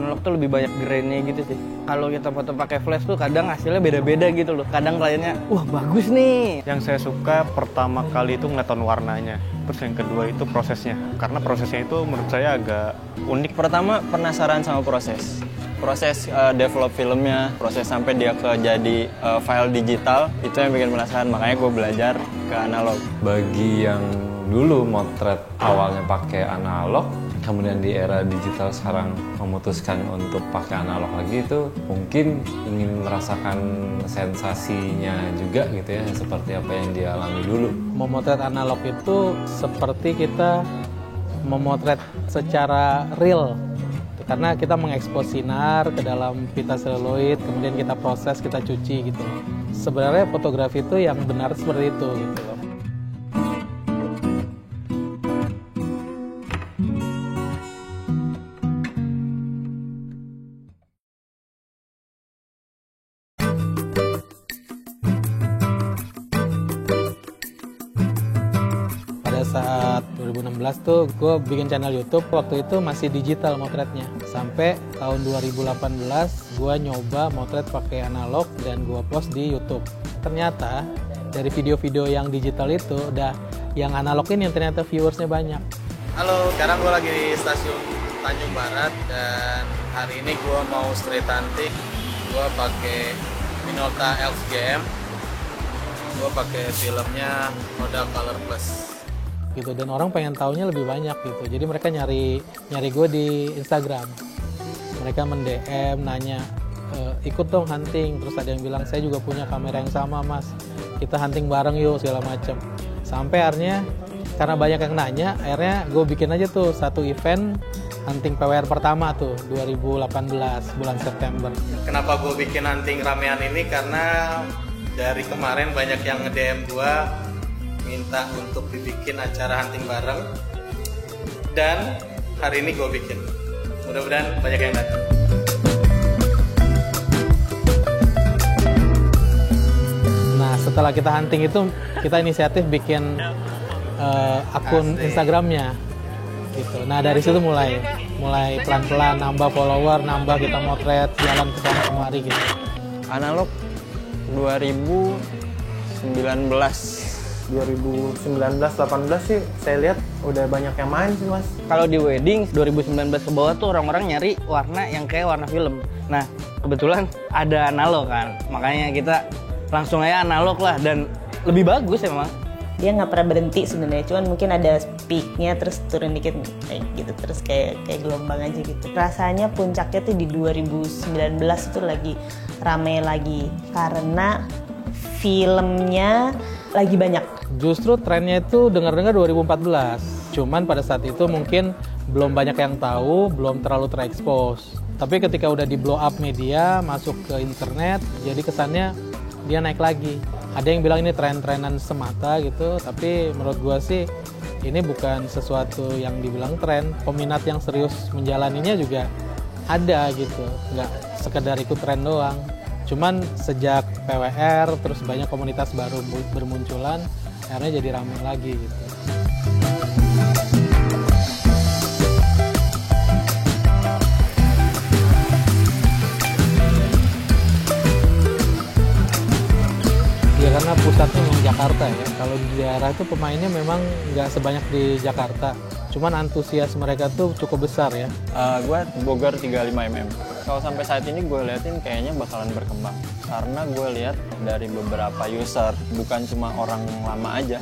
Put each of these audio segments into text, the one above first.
analog tuh lebih banyak grainnya gitu sih. Kalau kita foto pakai flash tuh kadang hasilnya beda-beda gitu loh. Kadang kliennya, wah bagus nih. Yang saya suka pertama kali itu ngeliat tone warnanya. Terus yang kedua itu prosesnya. Karena prosesnya itu menurut saya agak unik. Pertama, penasaran sama proses develop filmnya, proses sampai dia ke jadi file digital, itu yang bikin penasaran, makanya gue belajar ke analog. Bagi yang dulu motret awalnya pakai analog, kemudian di era digital sekarang memutuskan untuk pakai analog lagi, itu mungkin ingin merasakan sensasinya juga gitu ya, seperti apa yang dialami dulu. Memotret analog itu seperti kita memotret secara real, karena kita mengekspos sinar ke dalam pita seluloid, kemudian kita proses, kita cuci gitu. Sebenarnya fotografi itu yang benar seperti itu gitu loh. Saat 2016 tuh gue bikin channel YouTube, waktu itu masih digital motretnya. Sampai tahun 2018 gue nyoba motret pakai analog dan gue post di YouTube. Ternyata dari video-video yang digital itu udah yang analog ini yang ternyata viewersnya banyak. Halo, sekarang gue lagi di stasiun Tanjung Barat dan hari ini gue mau street hunting. Gue pakai Minolta LCGM. Gue pakai filmnya Moda Color Plus. Gitu, dan orang pengen taunya lebih banyak gitu, jadi mereka nyari gue di Instagram, mereka mend-DM nanya ikut dong hunting, terus ada yang bilang saya juga punya kamera yang sama mas, kita hunting bareng yuk segala macem. Sampai akhirnya karena banyak yang nanya, akhirnya gue bikin aja tuh satu event hunting PWR pertama tuh 2018 bulan September. Kenapa gue bikin hunting ramean ini? Karena dari kemarin banyak yang nge-DM gue minta untuk dibikin acara hunting bareng, dan hari ini gue bikin. Mudah-mudahan banyak yang datang. Nah setelah kita hunting itu kita inisiatif bikin akun Instagramnya gitu. Nah dari situ mulai pelan-pelan nambah follower, nambah kita motret, jalan ke sana kemari gitu. Analog 2019 2019-18 sih saya lihat udah banyak yang main sih mas. Kalau di wedding 2019 ke bawah tuh orang-orang nyari warna yang kayak warna film. Nah kebetulan ada analog kan, makanya kita langsung aja analog lah, dan lebih bagus emang. Dia nggak pernah berhenti sebenarnya, cuman mungkin ada peaknya terus turun dikit kayak gitu, terus kayak gelombang aja gitu. Rasanya puncaknya tuh di 2019 itu lagi rame lagi karena filmnya lagi banyak. Justru trennya itu dengar-dengar 2014. Cuman pada saat itu mungkin belum banyak yang tahu, belum terlalu terekspos. Tapi ketika udah di blow up media, masuk ke internet, jadi kesannya dia naik lagi. Ada yang bilang ini tren-trenan semata gitu, tapi menurut gua sih ini bukan sesuatu yang dibilang tren. Peminat yang serius menjalaninya juga ada gitu, nggak sekedar ikut tren doang. Cuman sejak PWR terus banyak komunitas baru bermunculan, akhirnya jadi ramai lagi gitu. Ya karena pusatnya memang Jakarta ya. Kalau di daerah itu pemainnya memang nggak sebanyak di Jakarta. Cuman antusias mereka tuh cukup besar ya. Gue Bogor 35 mm. Kalau sampai saat ini gue liatin kayaknya bakalan berkembang. Karena gue lihat dari beberapa user, bukan cuma orang lama aja,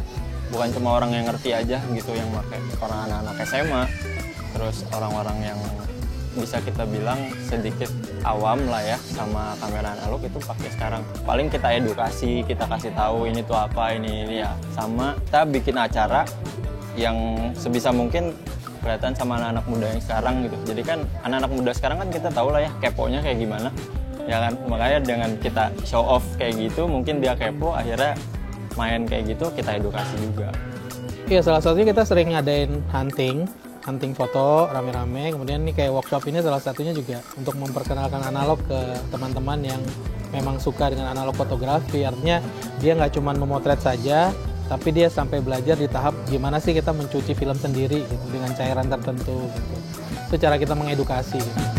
bukan cuma orang yang ngerti aja gitu yang pakai, orang anak-anak SMA, terus orang-orang yang bisa kita bilang sedikit awam lah ya sama kamera analog itu pakai sekarang. Paling kita edukasi, kita kasih tahu ini tuh apa, ini ya. Sama kita bikin acara yang sebisa mungkin kelihatan sama anak-anak muda yang sekarang gitu. Jadi kan anak-anak muda sekarang kan kita tahu lah ya keponya kayak gimana. Ya kan, makanya dengan kita show off kayak gitu, mungkin dia kepo, akhirnya main kayak gitu, kita edukasi juga. Iya, salah satunya kita sering ngadain hunting foto rame-rame, kemudian nih kayak workshop ini salah satunya juga untuk memperkenalkan analog ke teman-teman yang memang suka dengan analog fotografi. Artinya dia nggak cuma memotret saja, tapi dia sampai belajar di tahap gimana sih kita mencuci film sendiri gitu, dengan cairan tertentu gitu. Itu cara kita mengedukasi gitu.